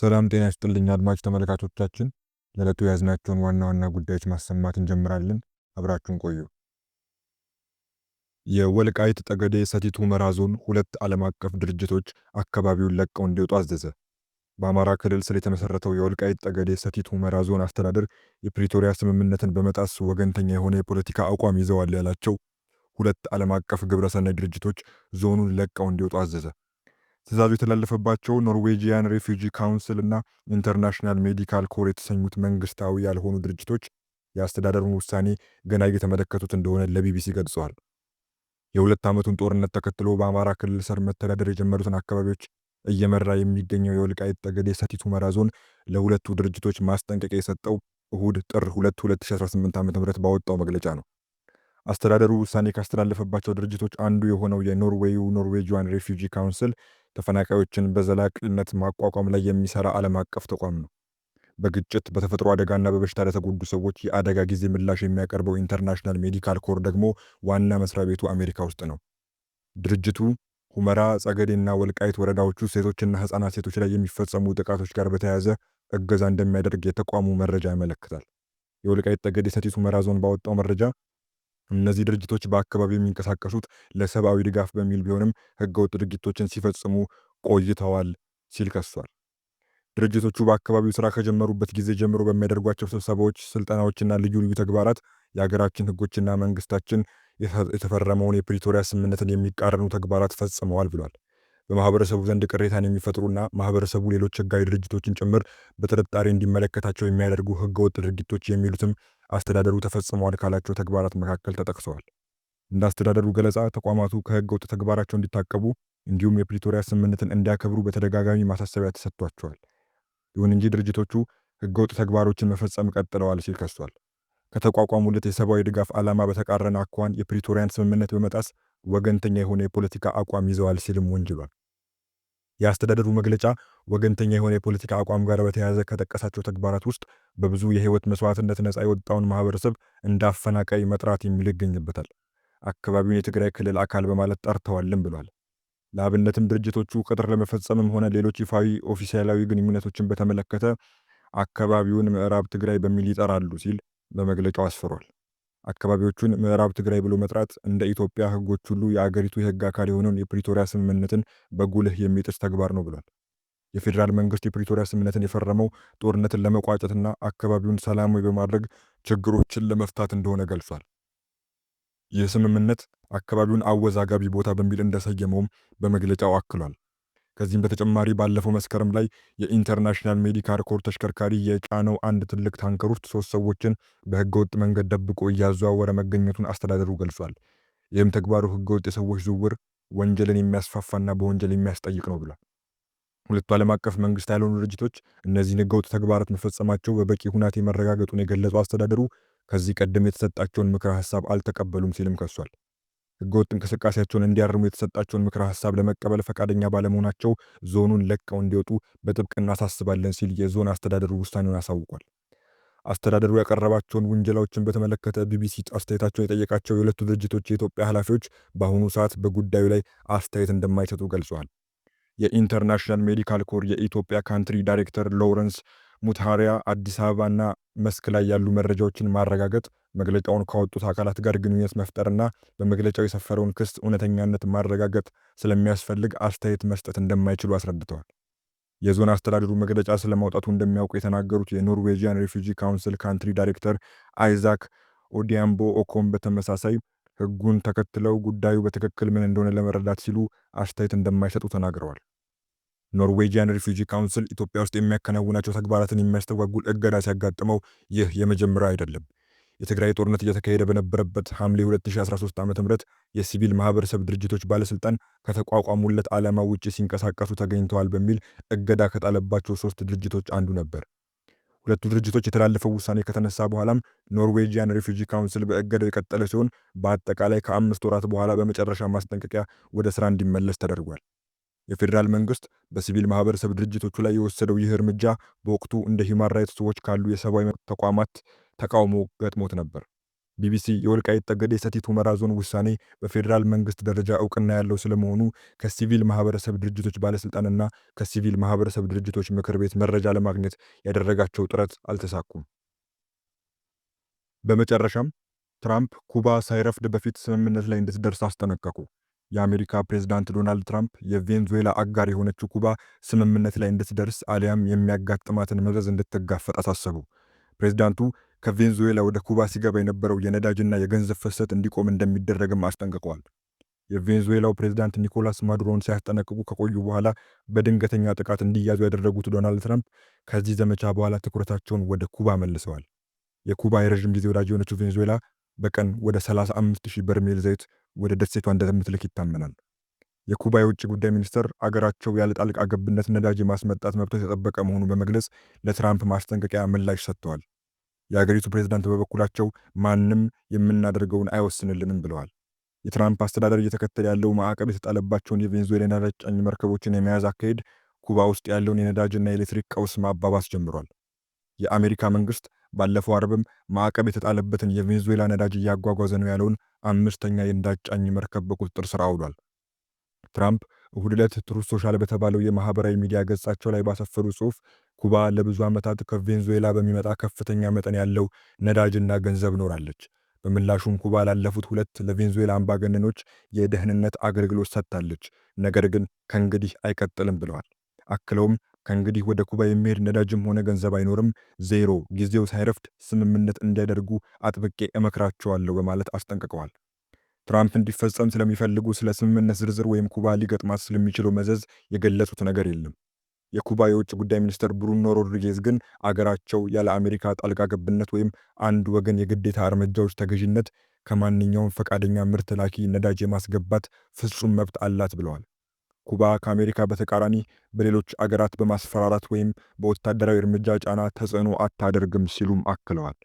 ሰላም ጤና ይስጥልኝ አድማጭ ተመልካቾቻችን፣ ለዕለቱ የያዝናቸውን ዋና ዋና ጉዳዮች ማሰማት እንጀምራለን። አብራችሁን ቆዩ። የወልቃይት ጠገዴ ሰቲት ሁመራ ዞን 2 ዓለም አቀፍ ድርጅቶች አካባቢውን ለቀው እንዲወጡ አዘዘ። በአማራ ክልል ስር የተመሰረተው የወልቃይት ጠገዴ ሰቲት ሁመራ ዞን አስተዳደር የፕሪቶሪያ ስምምነትን በመጣስ ወገንተኛ የሆነ የፖለቲካ አቋም ይዘዋል ያላቸው 2 ዓለም አቀፍ ግብረሰናይ ድርጅቶች ዞኑን ለቀው እንዲወጡ አዘዘ። ትዕዛዙ የተላለፈባቸው ኖርዌጂያን ሬፊጂ ካውንስል እና ኢንተርናሽናል ሜዲካል ኮር የተሰኙት መንግስታዊ ያልሆኑ ድርጅቶች የአስተዳደሩን ውሳኔ ገና እየተመለከቱት እንደሆነ ለቢቢሲ ገልጸዋል። የ2 ዓመቱን ጦርነት ተከትሎ በአማራ ክልል ስር መተዳደር የጀመሩትን አካባቢዎች እየመራ የሚገኘው የወልቃይት ጠገዴ ሰቲት ሁመራ ዞን ለሁለቱ ድርጅቶች ማስጠንቀቂያ የሰጠው እሁድ ጥር 2 2018 ዓ.ም ባወጣው መግለጫ ነው። አስተዳደሩ ውሳኔ ካስተላለፈባቸው ድርጅቶች አንዱ የሆነው ኖርዌጂያን ሬፊጂ ካውንስል ተፈናቃዮችን በዘላቂነት ማቋቋም ላይ የሚሰራ ዓለም አቀፍ ተቋም ነው። በግጭት በተፈጥሮ አደጋና በበሽታ ለተጎዱ ሰዎች የአደጋ ጊዜ ምላሽ የሚያቀርበው ኢንተርናሽናል ሜዲካል ኮር ደግሞ ዋና መስሪያ ቤቱ አሜሪካ ውስጥ ነው። ድርጅቱ ሁመራ፣ ጸገዴና ወልቃይት ወረዳዎቹ ሴቶችና ህፃናት ሴቶች ላይ የሚፈጸሙ ጥቃቶች ጋር በተያያዘ እገዛ እንደሚያደርግ የተቋሙ መረጃ ያመለክታል። የወልቃይት ጠገዴ ሰቲት ሁመራ ዞን ባወጣው መረጃ እነዚህ ድርጅቶች በአካባቢው የሚንቀሳቀሱት ለሰብአዊ ድጋፍ በሚል ቢሆንም ህገወጥ ድርጊቶችን ሲፈጽሙ ቆይተዋል ሲል ከሷል። ድርጅቶቹ በአካባቢው ስራ ከጀመሩበት ጊዜ ጀምሮ በሚያደርጓቸው ስብሰባዎች፣ ስልጠናዎችና ልዩ ልዩ ተግባራት የሀገራችን ህጎችና መንግስታችን የተፈረመውን የፕሪቶሪያ ስምምነትን የሚቃረኑ ተግባራት ፈጽመዋል ብሏል። በማህበረሰቡ ዘንድ ቅሬታን የሚፈጥሩና ማህበረሰቡ ሌሎች ህጋዊ ድርጅቶችን ጭምር በጥርጣሬ እንዲመለከታቸው የሚያደርጉ ህገወጥ ድርጊቶች የሚሉትም አስተዳደሩ ተፈጽመዋል ካላቸው ተግባራት መካከል ተጠቅሰዋል። እንደ አስተዳደሩ ገለጻ ተቋማቱ ከህገወጥ ተግባራቸው እንዲታቀቡ እንዲሁም የፕሪቶሪያ ስምምነትን እንዲያከብሩ በተደጋጋሚ ማሳሰቢያ ተሰጥቷቸዋል። ይሁን እንጂ ድርጅቶቹ ህገወጥ ተግባሮችን መፈጸም ቀጥለዋል ሲል ከሷል። ከተቋቋሙለት የሰብአዊ ድጋፍ ዓላማ በተቃረነ አኳኋን የፕሪቶሪያን ስምምነት በመጣስ ወገንተኛ የሆነ የፖለቲካ አቋም ይዘዋል ሲልም ወንጅሏል። የአስተዳደሩ መግለጫ ወገንተኛ የሆነ የፖለቲካ አቋም ጋር በተያያዘ ከጠቀሳቸው ተግባራት ውስጥ በብዙ የህይወት መስዋዕትነት ነፃ የወጣውን ማህበረሰብ እንደ አፈናቃይ መጥራት የሚል ይገኝበታል። አካባቢውን የትግራይ ክልል አካል በማለት ጠርተዋልም ብሏል። ለአብነትም ድርጅቶቹ ቅጥር ለመፈጸምም ሆነ ሌሎች ይፋዊ ኦፊሴላዊ ግንኙነቶችን በተመለከተ አካባቢውን ምዕራብ ትግራይ በሚል ይጠራሉ ሲል በመግለጫው አስፍሯል። አካባቢዎቹን ምዕራብ ትግራይ ብሎ መጥራት እንደ ኢትዮጵያ ህጎች ሁሉ የአገሪቱ የህግ አካል የሆነውን የፕሪቶሪያ ስምምነትን በጉልህ የሚጥስ ተግባር ነው ብሏል። የፌዴራል መንግስት የፕሪቶሪያ ስምምነትን የፈረመው ጦርነትን ለመቋጨትና አካባቢውን ሰላማዊ በማድረግ ችግሮችን ለመፍታት እንደሆነ ገልጿል። ይህ ስምምነት አካባቢውን አወዛጋቢ ቦታ በሚል እንደሰየመውም በመግለጫው አክሏል። ከዚህም በተጨማሪ ባለፈው መስከረም ላይ የኢንተርናሽናል ሜዲካል ኮር ተሽከርካሪ የጫነው አንድ ትልቅ ታንከር ውስጥ 3 ሰዎችን በህገወጥ መንገድ ደብቆ እያዘዋወረ መገኘቱን አስተዳደሩ ገልጿል። ይህም ተግባሩ ህገወጥ የሰዎች ዝውውር ወንጀልን የሚያስፋፋና በወንጀል የሚያስጠይቅ ነው ብሏል። ሁለቱ ዓለም አቀፍ መንግስት ያልሆኑ ድርጅቶች እነዚህን ህገወጥ ተግባራት መፈጸማቸው በበቂ ሁናቴ መረጋገጡን የገለጸው አስተዳደሩ ከዚህ ቀደም የተሰጣቸውን ምክረ ሀሳብ አልተቀበሉም ሲልም ከሷል። ህገወጥ እንቅስቃሴያቸውን እንዲያርሙ የተሰጣቸውን ምክረ ሀሳብ ለመቀበል ፈቃደኛ ባለመሆናቸው ዞኑን ለቀው እንዲወጡ በጥብቅ እናሳስባለን ሲል የዞን አስተዳደሩ ውሳኔውን አሳውቋል። አስተዳደሩ ያቀረባቸውን ውንጀላዎችን በተመለከተ ቢቢሲ አስተያየታቸውን የጠየቃቸው የሁለቱ ድርጅቶች የኢትዮጵያ ኃላፊዎች በአሁኑ ሰዓት በጉዳዩ ላይ አስተያየት እንደማይሰጡ ገልጸዋል። የኢንተርናሽናል ሜዲካል ኮር የኢትዮጵያ ካንትሪ ዳይሬክተር ሎረንስ ሙታሪያ አዲስ አበባና መስክ ላይ ያሉ መረጃዎችን ማረጋገጥ፣ መግለጫውን ካወጡት አካላት ጋር ግንኙነት መፍጠርና በመግለጫው የሰፈረውን ክስ እውነተኛነት ማረጋገጥ ስለሚያስፈልግ አስተያየት መስጠት እንደማይችሉ አስረድተዋል። የዞን አስተዳደሩ መግለጫ ስለማውጣቱ እንደሚያውቁ የተናገሩት የኖርዌጂያን ሬፊጂ ካውንስል ካንትሪ ዳይሬክተር አይዛክ ኦዲያምቦ ኦኮም በተመሳሳይ ህጉን ተከትለው ጉዳዩ በትክክል ምን እንደሆነ ለመረዳት ሲሉ አስተያየት እንደማይሰጡ ተናግረዋል። ኖርዌጂያን ሪፊጂ ካውንስል ኢትዮጵያ ውስጥ የሚያከናውናቸው ተግባራትን የሚያስተጓጉል እገዳ ሲያጋጥመው ይህ የመጀመሪያ አይደለም። የትግራይ ጦርነት እየተካሄደ በነበረበት ሐምሌ 2013 ዓ.ም የሲቪል ማህበረሰብ ድርጅቶች ባለስልጣን ከተቋቋሙለት ዓላማ ውጪ ሲንቀሳቀሱ ተገኝተዋል በሚል እገዳ ከጣለባቸው 3 ድርጅቶች አንዱ ነበር። ሁለቱ ድርጅቶች የተላለፈው ውሳኔ ከተነሳ በኋላም ኖርዌጂያን ሪፊጂ ካውንስል በእገዳው የቀጠለ ሲሆን በአጠቃላይ ከ5 ወራት በኋላ በመጨረሻ ማስጠንቀቂያ ወደ ስራ እንዲመለስ ተደርጓል። የፌዴራል መንግስት በሲቪል ማህበረሰብ ድርጅቶቹ ላይ የወሰደው ይህ እርምጃ በወቅቱ እንደ ሂውማን ራይትስ ዎች ካሉ የሰብአዊ መብት ተቋማት ተቃውሞ ገጥሞት ነበር። ቢቢሲ የወልቃይት ጠገዴ ሰቲት ሁመራ ዞን ውሳኔ በፌዴራል መንግስት ደረጃ እውቅና ያለው ስለመሆኑ ከሲቪል ማህበረሰብ ድርጅቶች ባለስልጣንና ከሲቪል ማህበረሰብ ድርጅቶች ምክር ቤት መረጃ ለማግኘት ያደረጋቸው ጥረት አልተሳኩም። በመጨረሻም ትራምፕ ኩባ ሳይረፍድ በፊት ስምምነት ላይ እንድትደርስ አስጠነቀቁ። የአሜሪካ ፕሬዝዳንት ዶናልድ ትራምፕ የቬንዙዌላ አጋር የሆነችው ኩባ ስምምነት ላይ እንድትደርስ አሊያም የሚያጋጥማትን መዘዝ እንድትጋፈጥ አሳሰቡ። ፕሬዝዳንቱ ከቬንዙዌላ ወደ ኩባ ሲገባ የነበረው የነዳጅና የገንዘብ ፍሰት እንዲቆም እንደሚደረግም አስጠንቅቀዋል። የቬንዙዌላው ፕሬዝዳንት ኒኮላስ ማዱሮን ሲያስጠነቅቁ ከቆዩ በኋላ በድንገተኛ ጥቃት እንዲያዙ ያደረጉት ዶናልድ ትራምፕ ከዚህ ዘመቻ በኋላ ትኩረታቸውን ወደ ኩባ መልሰዋል። የኩባ የረዥም ጊዜ ወዳጅ የሆነችው ቬንዙዌላ በቀን ወደ 35,000 በርሜል ዘይት ወደ ደሴቷ እንደምትልክ ይታመናል። የኩባ የውጭ ጉዳይ ሚኒስትር አገራቸው ያለ ጣልቃ ገብነት ነዳጅ የማስመጣት መብቶ የተጠበቀ መሆኑን በመግለጽ ለትራምፕ ማስጠንቀቂያ ምላሽ ሰጥተዋል። የአገሪቱ ፕሬዝዳንት በበኩላቸው ማንም የምናደርገውን አይወስንልንም ብለዋል። የትራምፕ አስተዳደር እየተከተለ ያለው ማዕቀብ የተጣለባቸውን የቬንዙዌላ ነዳጅ ጫኝ መርከቦችን የመያዝ አካሄድ ኩባ ውስጥ ያለውን የነዳጅና የኤሌክትሪክ ቀውስ ማባባስ ጀምሯል። የአሜሪካ መንግስት ባለፈው አርብም ማዕቀብ የተጣለበትን የቬንዙዌላ ነዳጅ እያጓጓዘ ነው ያለውን 5ኛ የነዳጅ ጫኝ መርከብ በቁጥጥር ስር አውሏል። ትራምፕ እሁድ ዕለት ትሩዝ ሶሻል በተባለው የማህበራዊ ሚዲያ ገጻቸው ላይ ባሰፈሩ ጽሑፍ ኩባ ለብዙ ዓመታት ከቬንዙዌላ በሚመጣ ከፍተኛ መጠን ያለው ነዳጅና ገንዘብ ኖራለች። በምላሹም ኩባ ላለፉት 2 ለቬንዙዌላ አምባገነኖች የደህንነት አገልግሎት ሰጥታለች፣ ነገር ግን ከእንግዲህ አይቀጥልም ብለዋል። አክለውም ከእንግዲህ ወደ ኩባ የሚሄድ ነዳጅም ሆነ ገንዘብ አይኖርም፣ ዜሮ፣ ጊዜው ሳይረፍድ ስምምነት እንዲያደርጉ አጥብቄ እመክራቸዋለሁ በማለት አስጠንቅቀዋል። ትራምፕ እንዲፈጸም ስለሚፈልጉ ስለ ስምምነት ዝርዝር ወይም ኩባ ሊገጥማት ስለሚችለው መዘዝ የገለጹት ነገር የለም። የኩባ የውጭ ጉዳይ ሚኒስትር ብሩኖ ሮድሪጌዝ ግን አገራቸው ያለ አሜሪካ ጣልቃ ገብነት ወይም አንድ ወገን የግዴታ እርምጃዎች ተገዥነት ከማንኛውም ፈቃደኛ ምርት ላኪ ነዳጅ የማስገባት ፍጹም መብት አላት ብለዋል። ኩባ ከአሜሪካ በተቃራኒ በሌሎች አገራት በማስፈራራት ወይም በወታደራዊ እርምጃ ጫና ተጽዕኖ አታደርግም ሲሉም አክለዋል።